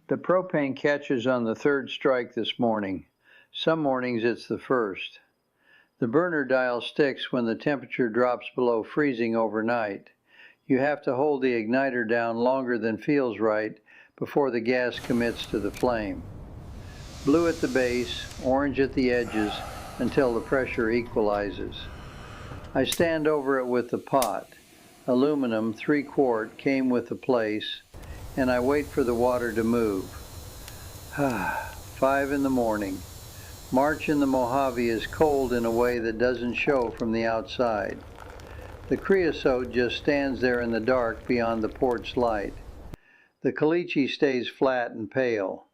The propane catches on the third strike this morning. Some mornings it's the first. The burner dial sticks when the temperature drops below freezing overnight. You have to hold the igniter down longer than feels right before the gas commits to the flame. Blue at the base, orange at the edges, until the pressure equalizes. I stand over it with the pot. Aluminum, 3-quart, came with the place, and I wait for the water to move. 5 in the morning. March in the Mojave is cold in a way that doesn't show from the outside. The creosote just stands there in the dark beyond the porch light. The caliche stays flat and pale.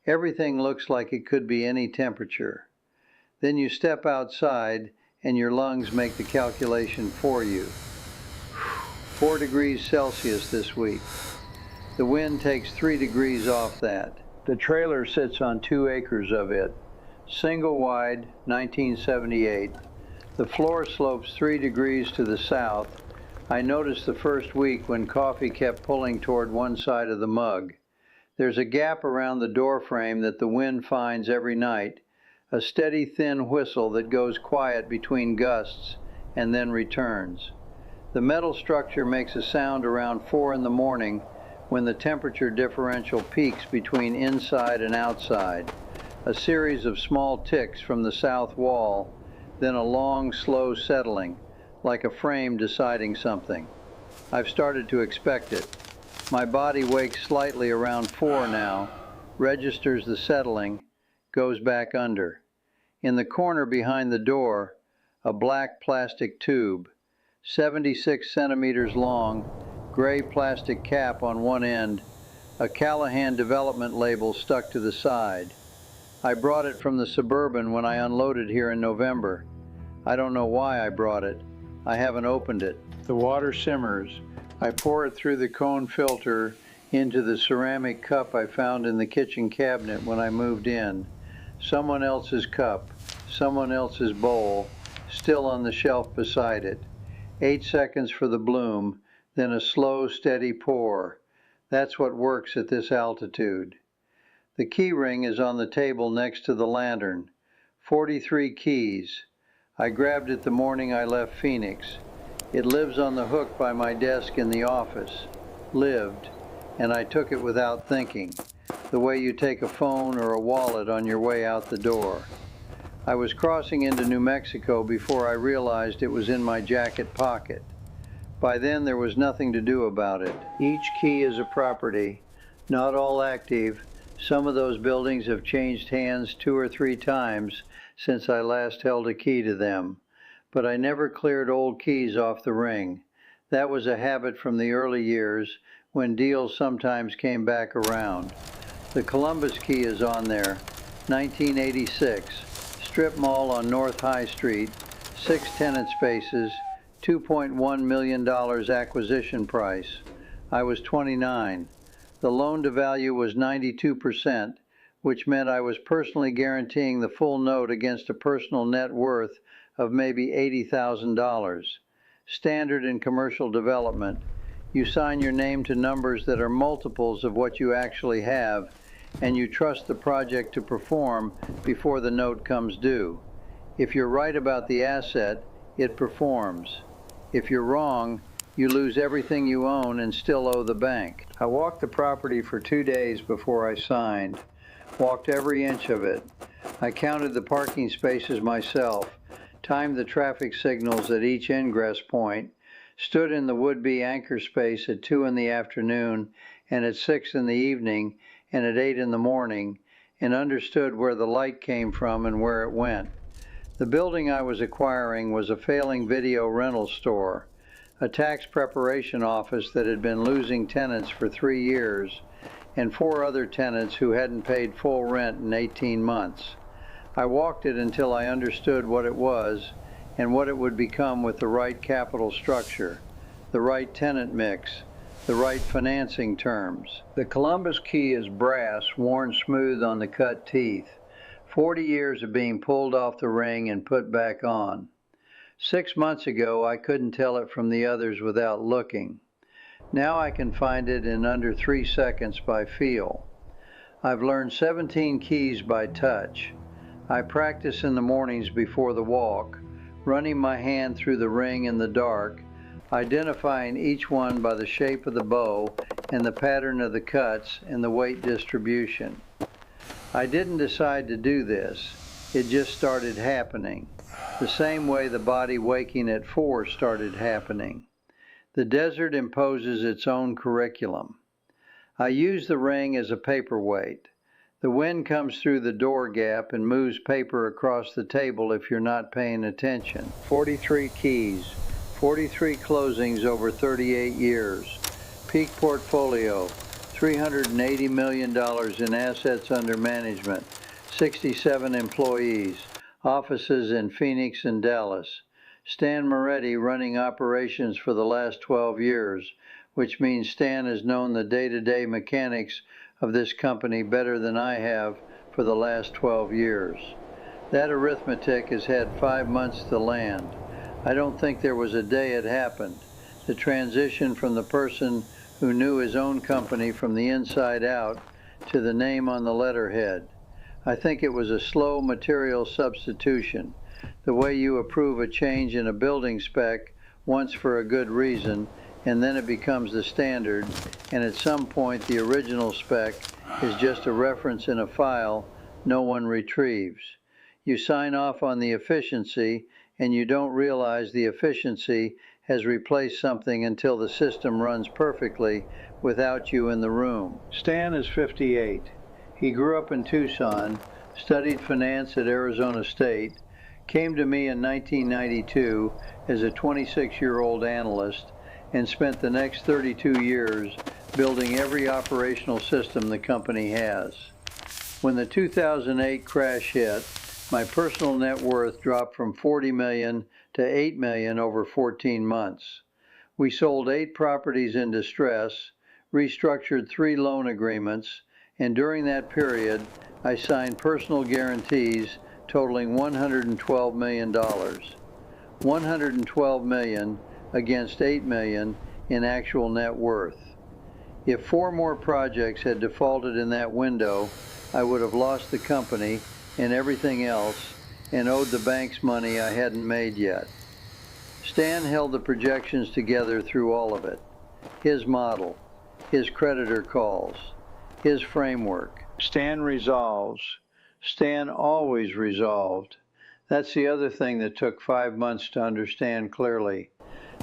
Everything looks like it could be any temperature. Then you step outside and your lungs make the calculation for you. 4 degrees Celsius this week. The wind takes 3 degrees off that. The trailer sits on 2 acres of it. Single wide, 1978. The floor slopes 3 degrees to the south. I noticed the first week when coffee kept pulling toward one side of the mug. There's a gap around the door frame that the wind finds every night, a steady thin whistle that goes quiet between gusts and then returns. The metal structure makes a sound around 4 in the morning when the temperature differential peaks between inside and outside. A series of small ticks from the south wall, then a long, slow settling, like a frame deciding something. I've started to expect it. My body wakes slightly around 4 now, registers the settling, goes back under. In the corner behind the door, a black plastic tube, 76 centimeters long, gray plastic cap on one end, a Callahan development label stuck to the side. I brought it from the Suburban when I unloaded here in November. I don't know why I brought it. I haven't opened it. The water simmers. I pour it through the cone filter into the ceramic cup I found in the kitchen cabinet when I moved in. Someone else's cup, someone else's bowl, still on the shelf beside it. 8 seconds for the bloom, then a slow, steady pour. That's what works at this altitude. The key ring is on the table next to the lantern. 43 keys. I grabbed it the morning I left Phoenix. It lives on the hook by my desk in the office. Lived, and I took it without thinking, the way you take a phone or a wallet on your way out the door. I was crossing into New Mexico before I realized it was in my jacket pocket. By then there was nothing to do about it. Each key is a property, not all active. Some of those buildings have changed hands 2 or 3 times since I last held a key to them. But I never cleared old keys off the ring. That was a habit from the early years when deals sometimes came back around. The Columbus key is on there, 1986, strip mall on North High Street, 6 tenant spaces, $2.1 million acquisition price. I was 29. The loan to value was 92%, which meant I was personally guaranteeing the full note against a personal net worth of maybe $80,000. Standard in commercial development. You sign your name to numbers that are multiples of what you actually have, and you trust the project to perform before the note comes due. If you're right about the asset, it performs. If you're wrong, you lose everything you own and still owe the bank. I walked the property for 2 days before I signed. Walked every inch of it. I counted the parking spaces myself, timed the traffic signals at each ingress point, stood in the would-be anchor space at 2 in the afternoon and at 6 in the evening and at 8 in the morning, and understood where the light came from and where it went. The building I was acquiring was a failing video rental store, a tax preparation office that had been losing tenants for 3 years, and 4 other tenants who hadn't paid full rent in 18 months. I walked it until I understood what it was and what it would become with the right capital structure, the right tenant mix, the right financing terms. The Columbus key is brass, worn smooth on the cut teeth. 40 years of being pulled off the ring and put back on. 6 months ago, I couldn't tell it from the others without looking. Now I can find it in under 3 seconds by feel. I've learned 17 keys by touch. I practice in the mornings before the walk, running my hand through the ring in the dark, identifying each one by the shape of the bow and the pattern of the cuts and the weight distribution. I didn't decide to do this. It just started happening, the same way the body waking at 4 started happening. The desert imposes its own curriculum. I use the ring as a paperweight. The wind comes through the door gap and moves paper across the table if you're not paying attention. 43 keys, 43 closings over 38 years. Peak portfolio, $380 million in assets under management, 67 employees, offices in Phoenix and Dallas. Stan Moretti running operations for the last 12 years, which means Stan has known the day-to-day mechanics of this company better than I have for the last 12 years. That arithmetic has had 5 months to land. I don't think there was a day it happened. The transition from the person who knew his own company from the inside out to the name on the letterhead. I think it was a slow material substitution, the way you approve a change in a building spec once for a good reason, and then it becomes the standard, and at some point the original spec is just a reference in a file no one retrieves. You sign off on the efficiency, and you don't realize the efficiency has replaced something until the system runs perfectly without you in the room. Stan is 58. He grew up in Tucson, studied finance at Arizona State, came to me in 1992 as a 26-year-old analyst, and spent the next 32 years building every operational system the company has. When the 2008 crash hit, my personal net worth dropped from $40 million to $8 million over 14 months. We sold 8 properties in distress, restructured 3 loan agreements, and during that period, I signed personal guarantees totaling $112 million. $112 million against $8 million in actual net worth. If 4 more projects had defaulted in that window, I would have lost the company and everything else and owed the banks money I hadn't made yet. Stan held the projections together through all of it. His model, his creditor calls, his framework. Stan resolves. Stan always resolved. That's the other thing that took 5 months to understand clearly.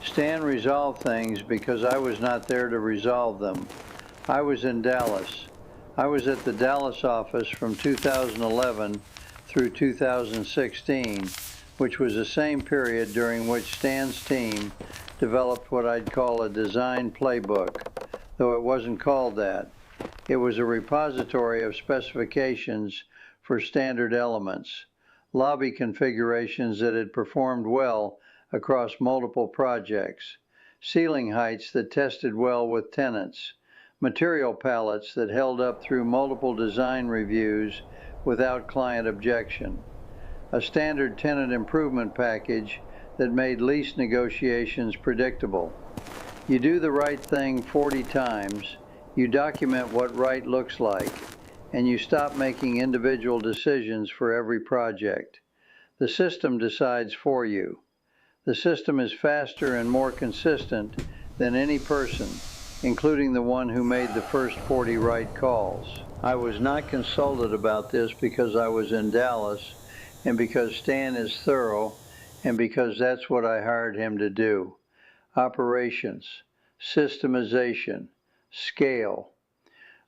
Stan resolved things because I was not there to resolve them. I was in Dallas. I was at the Dallas office from 2011 through 2016, which was the same period during which Stan's team developed what I'd call a design playbook, though it wasn't called that. It was a repository of specifications for standard elements, lobby configurations that had performed well across multiple projects, ceiling heights that tested well with tenants, material palettes that held up through multiple design reviews without client objection, a standard tenant improvement package that made lease negotiations predictable. You do the right thing 40 times, you document what right looks like, and you stop making individual decisions for every project. The system decides for you. The system is faster and more consistent than any person, including the one who made the first 40 right calls. I was not consulted about this because I was in Dallas, and because Stan is thorough, and because that's what I hired him to do. Operations, systemization, scale.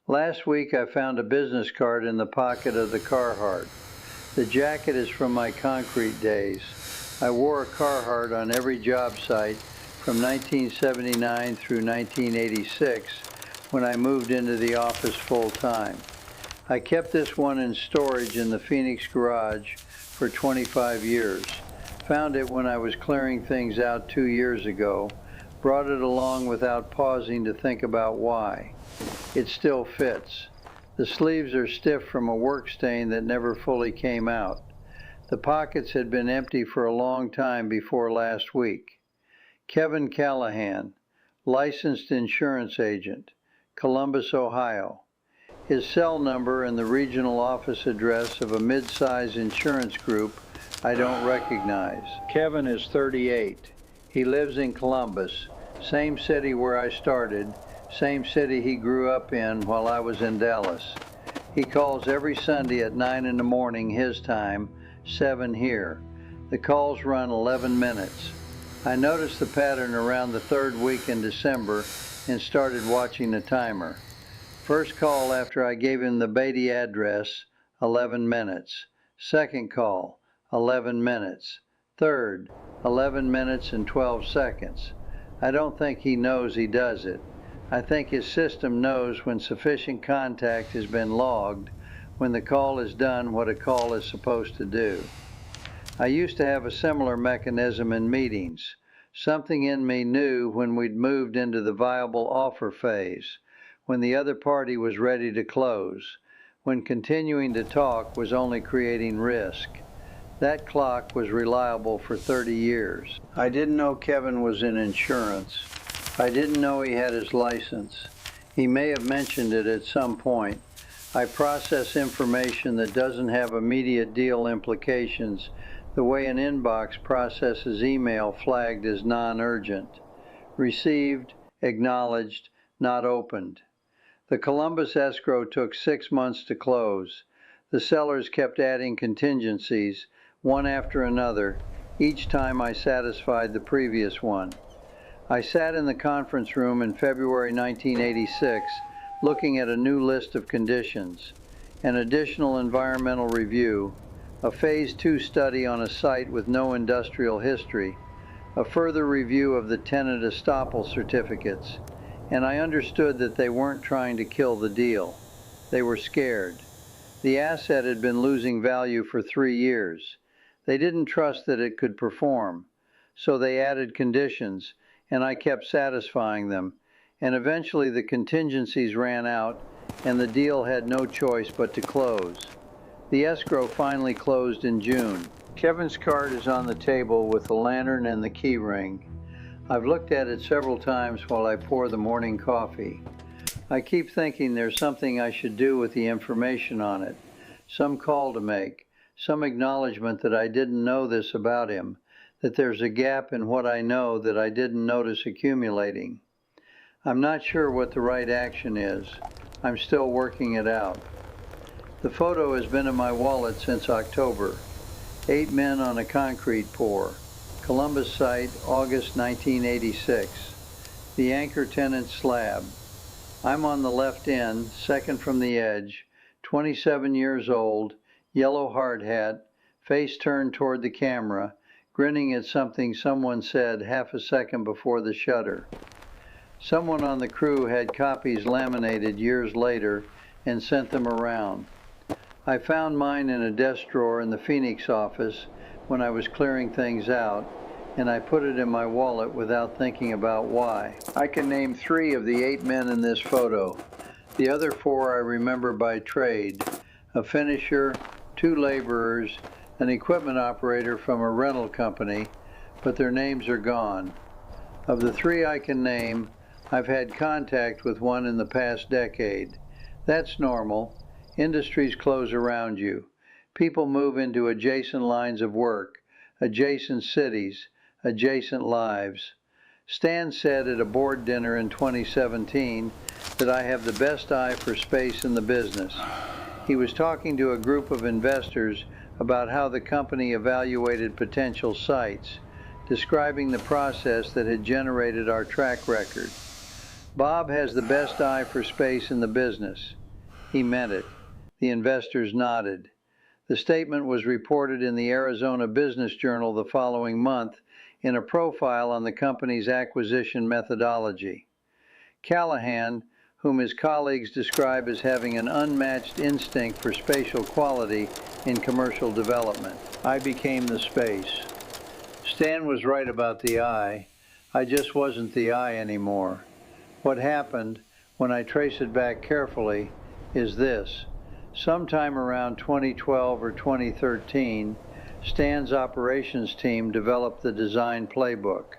Last week I found a business card in the pocket of the Carhartt. The jacket is from my concrete days. I wore a Carhartt on every job site from 1979 through 1986 when I moved into the office full-time. I kept this one in storage in the Phoenix garage for 25 years. Found it when I was clearing things out 2 years ago, brought it along without pausing to think about why. It still fits. The sleeves are stiff from a work stain that never fully came out. The pockets had been empty for a long time before last week. Kevin Callahan, licensed insurance agent, Columbus, Ohio. his cell number and the regional office address of a mid-size insurance group I don't recognize. Kevin is 38. He lives in Columbus, same city where I started, same city he grew up in while I was in Dallas. He calls every Sunday at 9 in the morning his time, 7 here. The calls run 11 minutes. I noticed the pattern around the third week in December and started watching the timer. First call after I gave him the Beatty address, 11 minutes. Second call, 11 minutes. Third, 11 minutes and 12 seconds. I don't think he knows he does it. I think his system knows when sufficient contact has been logged, when the call is done what a call is supposed to do. I used to have a similar mechanism in meetings. Something in me knew when we'd moved into the viable offer phase, when the other party was ready to close, when continuing to talk was only creating risk. That clock was reliable for 30 years. I didn't know Kevin was in insurance. I didn't know he had his license. He may have mentioned it at some point. I process information that doesn't have immediate deal implications the way an inbox processes email flagged as non-urgent. Received, acknowledged, not opened. The Columbus escrow took 6 months to close. The sellers kept adding contingencies, one after another, each time I satisfied the previous one. I sat in the conference room in February 1986 looking at a new list of conditions, an additional environmental review, a Phase 2 study on a site with no industrial history, a further review of the tenant estoppel certificates, and I understood that they weren't trying to kill the deal. They were scared. The asset had been losing value for 3 years. They didn't trust that it could perform, so they added conditions, and I kept satisfying them, and eventually the contingencies ran out, and the deal had no choice but to close. The escrow finally closed in June. Kevin's card is on the table with the lantern and the key ring. I've looked at it several times while I pour the morning coffee. I keep thinking there's something I should do with the information on it, some call to make, some acknowledgement that I didn't know this about him, that there's a gap in what I know that I didn't notice accumulating. I'm not sure what the right action is. I'm still working it out. The photo has been in my wallet since October. 8 men on a concrete pour. Columbus site, August 1986. The anchor tenant slab. I'm on the left end, second from the edge, 27 years old, yellow hard hat, face turned toward the camera, grinning at something someone said half a second before the shutter. Someone on the crew had copies laminated years later and sent them around. I found mine in a desk drawer in the Phoenix office when I was clearing things out, and I put it in my wallet without thinking about why. I can name 3 of the 8 men in this photo. The other 4 I remember by trade: a finisher, 2 laborers, an equipment operator from a rental company, but their names are gone. Of the 3 I can name, I've had contact with one in the past decade. That's normal. Industries close around you. People move into adjacent lines of work, adjacent cities, adjacent lives. Stan said at a board dinner in 2017 that I have the best eye for space in the business. He was talking to a group of investors about how the company evaluated potential sites, describing the process that had generated our track record. Bob has the best eye for space in the business. He meant it. The investors nodded. The statement was reported in the Arizona Business Journal the following month in a profile on the company's acquisition methodology. Callahan, whom his colleagues describe as having an unmatched instinct for spatial quality in commercial development. I became the space. Stan was right about the eye. I just wasn't the eye anymore. What happened, when I trace it back carefully, is this. Sometime around 2012 or 2013, Stan's operations team developed the design playbook.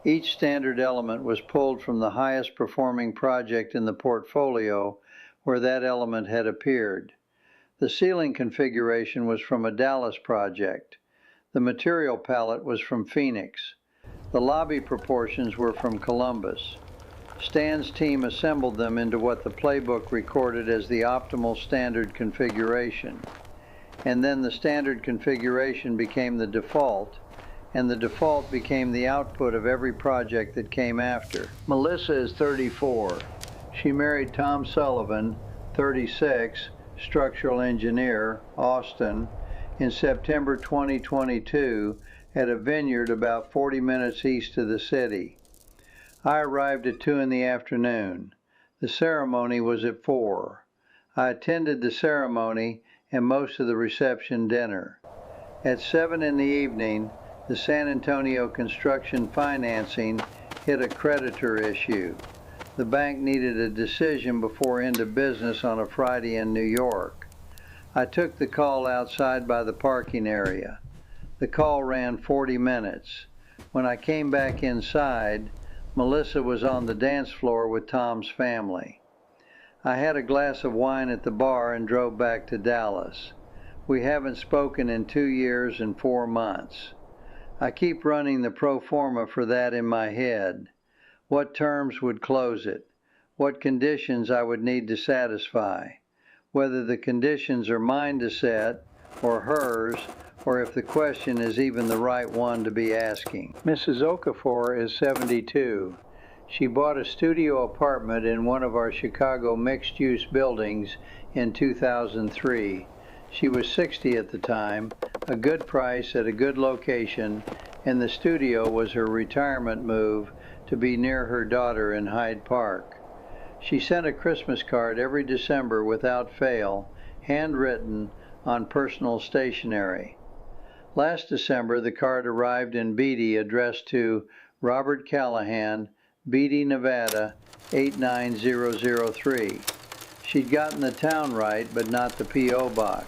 Each standard element was pulled from the highest performing project in the portfolio where that element had appeared. The ceiling configuration was from a Dallas project. The material palette was from Phoenix. The lobby proportions were from Columbus. Stan's team assembled them into what the playbook recorded as the optimal standard configuration. And then the standard configuration became the default, and the default became the output of every project that came after. Melissa is 34. She married Tom Sullivan, 36, structural engineer, Austin, in September 2022 at a vineyard about 40 minutes east of the city. I arrived at 2 in the afternoon. The ceremony was at 4. I attended the ceremony and most of the reception dinner. At 7 in the evening, the San Antonio construction financing hit a creditor issue. The bank needed a decision before end of business on a Friday in New York. I took the call outside by the parking area. The call ran 40 minutes. When I came back inside, Melissa was on the dance floor with Tom's family. I had a glass of wine at the bar and drove back to Dallas. We haven't spoken in 2 years and 4 months. I keep running the pro forma for that in my head. What terms would close it? What conditions I would need to satisfy? Whether the conditions are mine to set, or hers, or if the question is even the right one to be asking. Mrs. Okafor is 72. She bought a studio apartment in one of our Chicago mixed-use buildings in 2003. She was 60 at the time, a good price at a good location, and the studio was her retirement move to be near her daughter in Hyde Park. She sent a Christmas card every December without fail, handwritten on personal stationery. Last December, the card arrived in Beatty addressed to Robert Callahan, Beatty, Nevada, 89003. She'd gotten the town right, but not the P.O. box.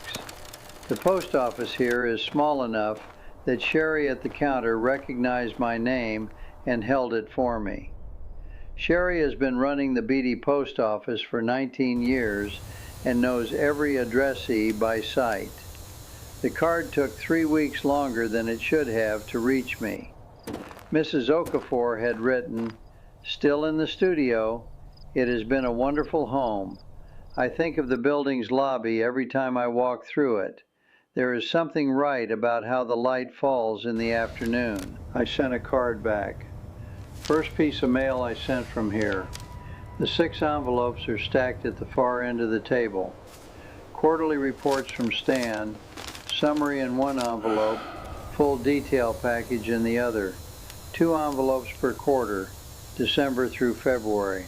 The post office here is small enough that Sherry at the counter recognized my name and held it for me. Sherry has been running the Beatty post office for 19 years and knows every addressee by sight. The card took 3 weeks longer than it should have to reach me. Mrs. Okafor had written, "Still in the studio. It has been a wonderful home. I think of the building's lobby every time I walk through it. There is something right about how the light falls in the afternoon." I sent a card back. First piece of mail I sent from here. The 6 envelopes are stacked at the far end of the table. Quarterly reports from Stan, summary in one envelope, full detail package in the other. 2 envelopes per quarter, December through February.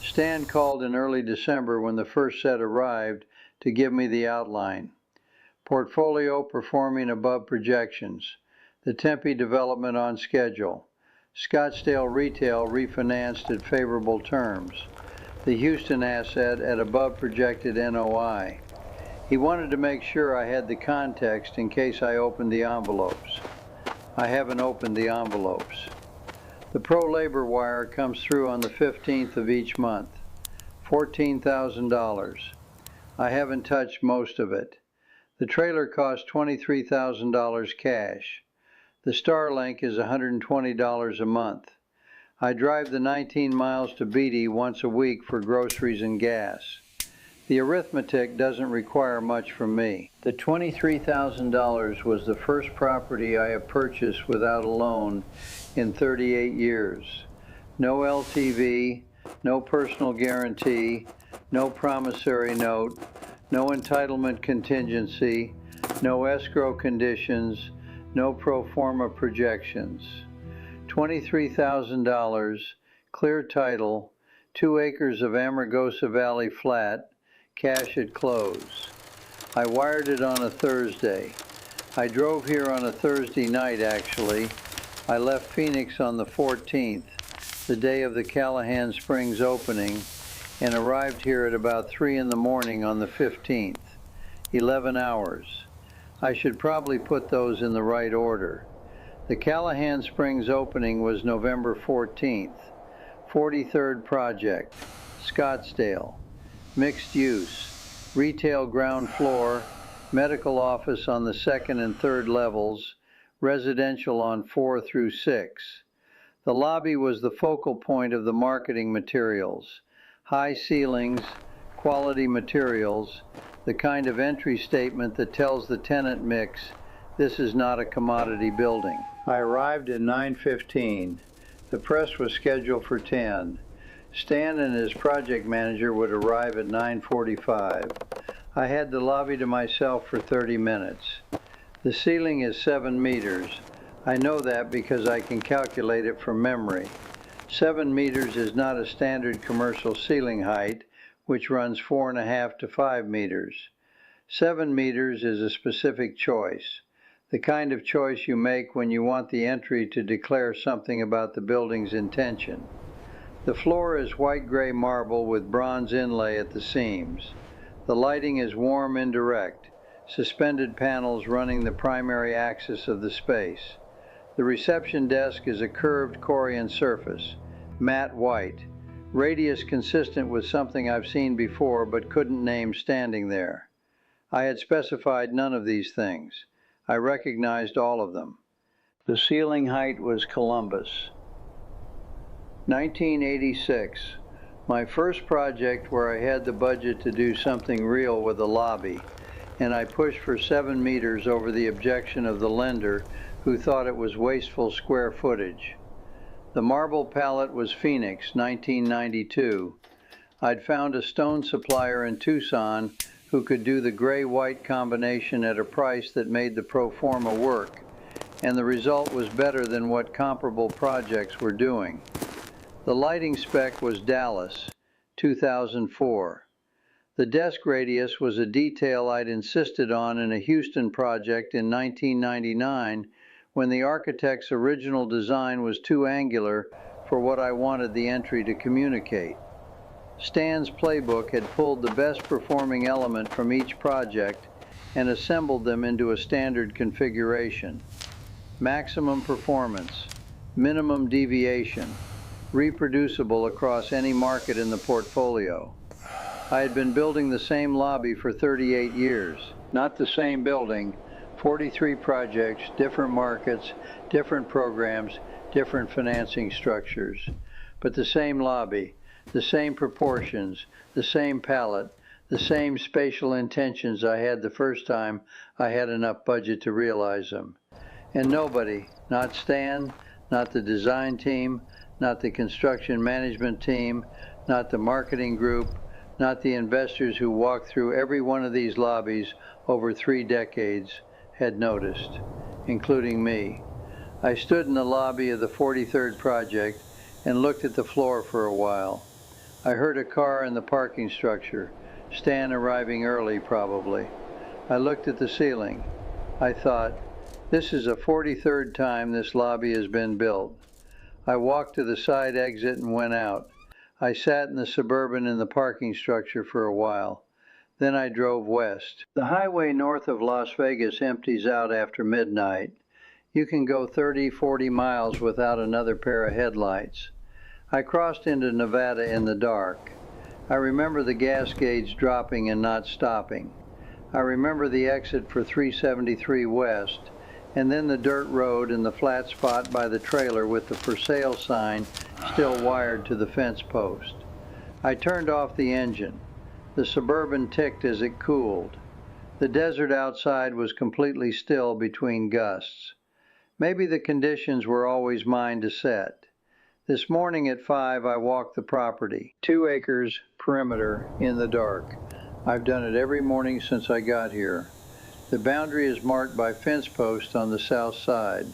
Stan called in early December when the first set arrived to give me the outline. Portfolio performing above projections. The Tempe development on schedule. Scottsdale retail refinanced at favorable terms. The Houston asset at above projected NOI. He wanted to make sure I had the context in case I opened the envelopes. I haven't opened the envelopes. The pro-labor wire comes through on the 15th of each month. $14,000. I haven't touched most of it. The trailer cost $23,000 cash. The Starlink is $120 a month. I drive the 19 miles to Beatty once a week for groceries and gas. The arithmetic doesn't require much from me. The $23,000 was the first property I have purchased without a loan in 38 years. No LTV, no personal guarantee, no promissory note, no entitlement contingency, no escrow conditions, no pro forma projections. $23,000, clear title, 2 acres of Amargosa Valley flat, cash at close. I wired it on a Thursday. I drove here on a Thursday night, actually. I left Phoenix on the 14th, the day of the Callahan Springs opening, and arrived here at about 3 in the morning on the 15th. 11 hours. I should probably put those in the right order. The Callahan Springs opening was November 14th. 43rd project, Scottsdale. mixed use, retail ground floor, medical office on the second and third levels, residential on 4 through 6. The lobby was the focal point of the marketing materials, high ceilings, quality materials, the kind of entry statement that tells the tenant mix, this is not a commodity building. I arrived at 9:15. The press was scheduled for 10. Stan and his project manager would arrive at 9:45. I had the lobby to myself for 30 minutes. The ceiling is 7 meters. I know that because I can calculate it from memory. 7 meters is not a standard commercial ceiling height, which runs 4.5 to 5 meters. 7 meters is a specific choice, the kind of choice you make when you want the entry to declare something about the building's intention. The floor is white-gray marble with bronze inlay at the seams. The lighting is warm indirect, suspended panels running the primary axis of the space. The reception desk is a curved Corian surface, matte white, radius consistent with something I've seen before but couldn't name standing there. I had specified none of these things. I recognized all of them. The ceiling height was Columbus. 1986, my first project where I had the budget to do something real with a lobby, and I pushed for 7 meters over the objection of the lender who thought it was wasteful square footage. The marble palette was Phoenix, 1992. I'd found a stone supplier in Tucson who could do the gray-white combination at a price that made the pro forma work, and the result was better than what comparable projects were doing. The lighting spec was Dallas, 2004. The desk radius was a detail I'd insisted on in a Houston project in 1999 when the architect's original design was too angular for what I wanted the entry to communicate. Stan's playbook had pulled the best performing element from each project and assembled them into a standard configuration. Maximum performance, minimum deviation, reproducible across any market in the portfolio. I had been building the same lobby for 38 years, not the same building, 43 projects, different markets, different programs, different financing structures, but the same lobby, the same proportions, the same palette, the same spatial intentions I had the first time I had enough budget to realize them. And nobody, not Stan, not the design team, not the construction management team, not the marketing group, not the investors who walked through every one of these lobbies over 3 decades, had noticed, including me. I stood in the lobby of the 43rd project and looked at the floor for a while. I heard a car in the parking structure, Stan arriving early probably. I looked at the ceiling. I thought, this is the 43rd time this lobby has been built. I walked to the side exit and went out. I sat in the Suburban in the parking structure for a while. Then I drove west. The highway north of Las Vegas empties out after midnight. You can go 30, 40 miles without another pair of headlights. I crossed into Nevada in the dark. I remember the gas gauge dropping and not stopping. I remember the exit for 373 West, and then the dirt road and the flat spot by the trailer with the for sale sign still wired to the fence post. I turned off the engine. The Suburban ticked as it cooled. The desert outside was completely still between gusts. Maybe the conditions were always mine to set. This morning at 5 I walked the property, 2 acres, perimeter, in the dark. I've done it every morning since I got here. The boundary is marked by fence posts on the south side.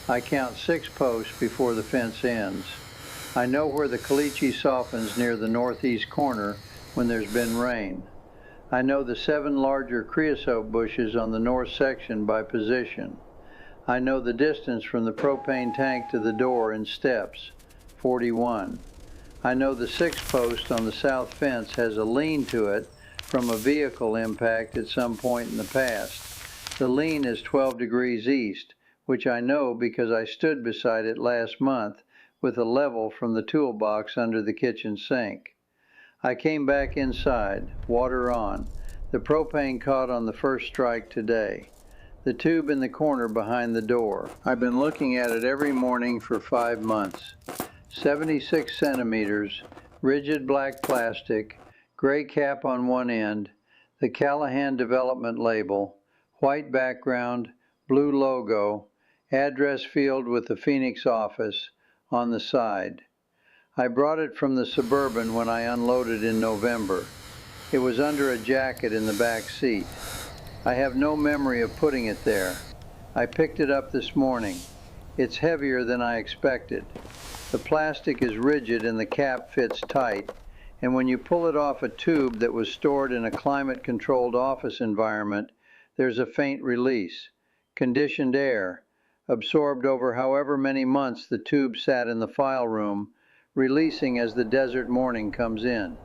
I count 6 posts before the fence ends. I know where the caliche softens near the northeast corner when there's been rain. I know the 7 larger creosote bushes on the north section by position. I know the distance from the propane tank to the door in steps, 41. I know the 6th post on the south fence has a lean to it from a vehicle impact at some point in the past. The lean is 12 degrees east, which I know because I stood beside it last month with a level from the toolbox under the kitchen sink. I came back inside, water on. The propane caught on the first strike today. The tube in the corner behind the door. I've been looking at it every morning for 5 months. 76 centimeters, rigid black plastic, gray cap on one end, the Callahan development label, white background, blue logo, address field with the Phoenix office on the side. I brought it from the Suburban when I unloaded in November. It was under a jacket in the back seat. I have no memory of putting it there. I picked it up this morning. It's heavier than I expected. The plastic is rigid and the cap fits tight, and when you pull it off a tube that was stored in a climate-controlled office environment, there's a faint release. Conditioned air, absorbed over however many months the tube sat in the file room, releasing as the desert morning comes in.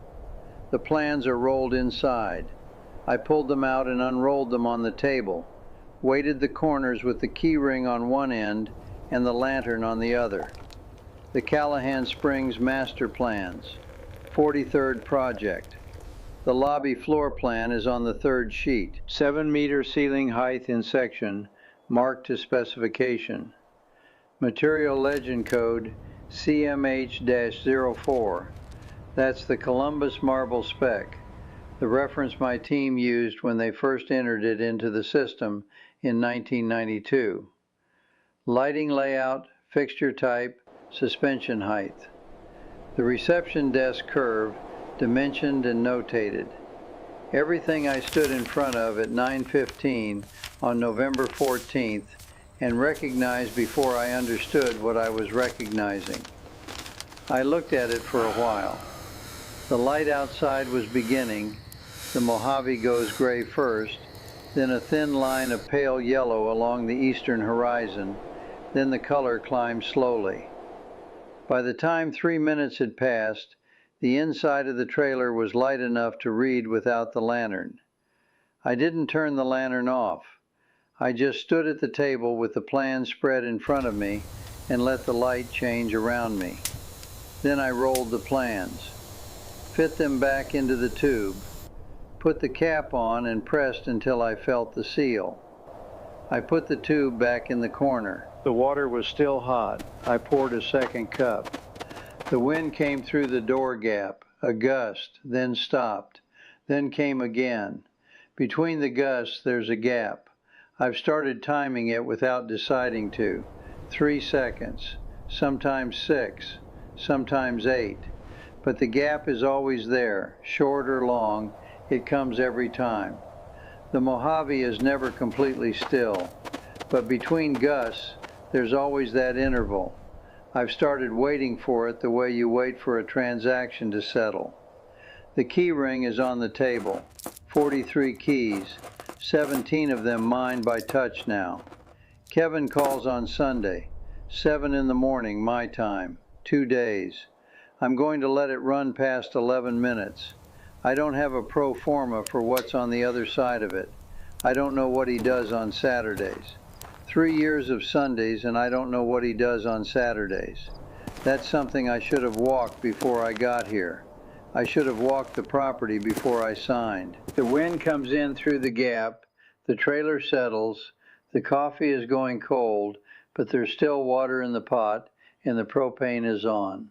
The plans are rolled inside. I pulled them out and unrolled them on the table, weighted the corners with the key ring on one end and the lantern on the other. The Callahan Springs Master Plans, 43rd Project. The lobby floor plan is on the third sheet. 7-meter ceiling height in section, marked to specification. Material Legend Code CMH-04. That's the Columbus marble spec, the reference my team used when they first entered it into the system in 1992. Lighting layout, fixture type, suspension height. The reception desk curve, dimensioned and notated. Everything I stood in front of at 9:15 on November 14th and recognized before I understood what I was recognizing. I looked at it for a while. The light outside was beginning. The Mojave goes gray first, then a thin line of pale yellow along the eastern horizon, then the color climbs slowly. By the time 3 minutes had passed, the inside of the trailer was light enough to read without the lantern. I didn't turn the lantern off. I just stood at the table with the plan spread in front of me and let the light change around me. Then I rolled the plans, fit them back into the tube, put the cap on and pressed until I felt the seal. I put the tube back in the corner. The water was still hot. I poured a second cup. The wind came through the door gap, a gust, then stopped, then came again. Between the gusts, there's a gap. I've started timing it without deciding to. 3 seconds, sometimes 6, sometimes 8. But the gap is always there, short or long, it comes every time. The Mojave is never completely still, but between gusts, there's always that interval. I've started waiting for it the way you wait for a transaction to settle. The key ring is on the table, 43 keys, 17 of them mine by touch now. Kevin calls on Sunday, 7 in the morning my time, 2 days. I'm going to let it run past 11 minutes. I don't have a pro forma for what's on the other side of it. I don't know what he does on Saturdays. 3 years of Sundays and I don't know what he does on Saturdays. That's something I should have walked before I got here. I should have walked the property before I signed. The wind comes in through the gap, the trailer settles, the coffee is going cold, but there's still water in the pot and the propane is on.